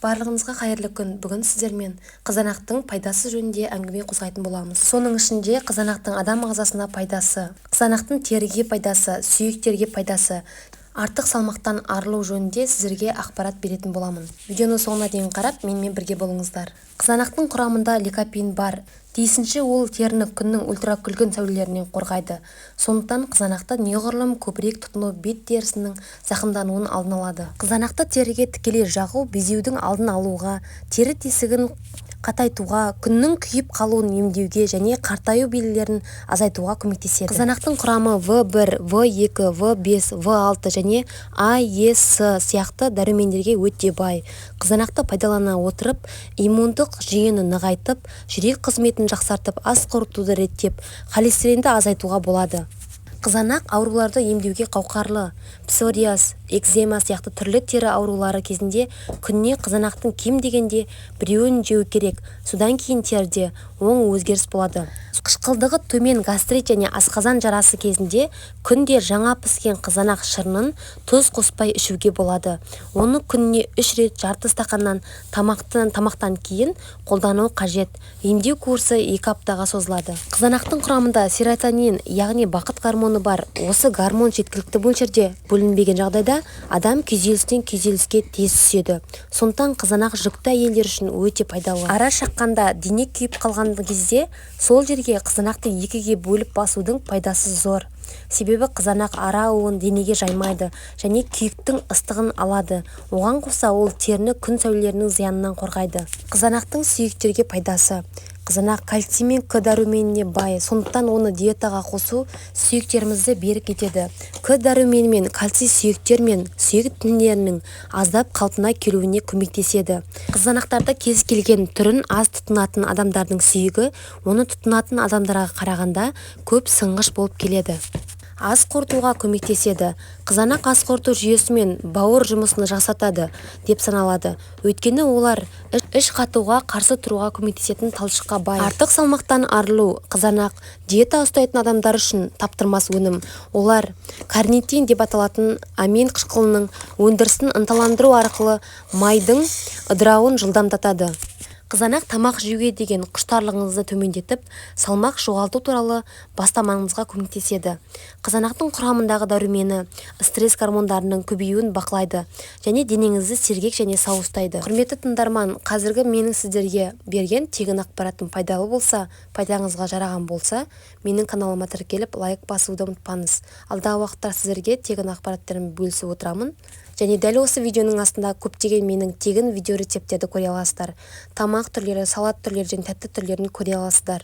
Барлығыңызға қайырлы күн. Бүгін сіздермен қызанақтың пайдасы жөнінде әңгіме қозғайтын боламыз. Соның ішінде қызанақтың адам ағзасына пайдасы, қызанақтың теріге пайдасы, сүйектерге пайдасы, артық салмақтан арылу жөнінде сіздерге ақпарат беретін боламын. Видеоны соңына дейін қарап, менімен бірге болыңыздар. Қызанақтың құрамында ликопен бар. Тиісінше ол теріні күннің ультракүлгін сәулелерінен қорғайды. Сондықтан қызанақты неғұрлым көбірек тұтыну бет терісінің зақымдануын алдын алады. Қызанақты теріге тікелей жағу безеудің алдын алуға, тері тесігін қатайтуға, күннің күйіп қалуын емдеуге және қартаю белгілерін азайтуға көмектеседі. Қызанақтың құрамы В1, В2, В5, В6 және А, Е, С сияқты дәрумендерге өте бай. Қызанақты пайдалана отырып, иммундық жүйені нығайтып, жүрек қызметін жақсартып, ас қорытуды реттеп, холестеринді азайтуға болады. Қызанақ ауруларды емдеуге қауқарлы. Псориаз, экзема сияқты түрлі тері аурулары кезінде күніне қызанақтың кем дегенде біреуін жеу керек. Содан кейін теріде оң өзгеріс болады. Қышқылдығы төмен гастрит және асқазан жарасы кезінде күнде жаңа піскен қызанақ шырынын тұз қоспай ішуге болады. Оны күніне 3 рет жарты стақаннан тамақтан кейін қолдану қажет. Емдеу курсы 2 аптаға созылады. Қызанақтың құрамында серотонин, яғни бақыт гормоны бар. Осы гормон жеткілікті мөлшерде бөлінбеген жағдайда адам күйзелістен күйзеліске тез түседі. Сондықтан қызанақ жүкті әйелдер үшін өте пайдалы. Ара шаққанда дене күйіп қалған кезде сол жерге қызанақты 2-ге бөліп басудың пайдасы зор. Себебі қызанақ ара уын денеге жаймайды және күйіктің ыстығын алады. Оған қоса ол теріні күн сәулелерінің зиянынан қорғайды. Қызанақтың сүйектерге пайдасы. Қызанақ кальций мен К дәруменіне бай, сондықтан оны диетаға қосу сүйектерімізді берік етеді. К дәрумені мен кальций сүйектер мен сүйек тіндерінің аздап қалпына келуіне көмектеседі. Қызанақтарды кез келген түрін аз тұтынатын адамдардың сүйегі оны тұтынатын адамдарға қарағанда көп сынғыш болып келеді. Ас қорытуға көмектеседі. Қызанақ ас қорыту жүйесі мен бауыр жұмысын жақсартады деп саналады. Өйткені олар іш қатуға қарсы тұруға көмектесетін талшыққа бай. Артық салмақтан арылу. Қызанақ диета ұстайтын адамдар үшін таптырмас өнім. Олар карнитин деп аталатын амин қышқылының өндірісін ынталандыру арқылы майдың ыдырауын жылдамдатады. Қызанақ тамақ жеуге деген құштарлығыңызды төмендетіп, салмақ жоғалту туралы бастамаңызға көмектеседі. Қызанақтың құрамындағы дәрумені стресс гормондарының көбеюін бақылайды және денеңізді сергек және сау ұстайды. Құрметті тыңдарман, қазіргі менің сіздерге берген тегін ақпаратым пайдалы болса, пайдаңызға жараған болса, менің каналыма тіркеліп лайк басуды ұмытпаңыз. Алдағы уақытта сіздерге тегін ақпараттарыммен бөлісіп отырамын. Және дәл осы видеоның астында көптеген менің тегін видео рецептерді көре аласыздар. Тамақ түрлері, салат түрлері және тәтті түрлерін көре аласыздар.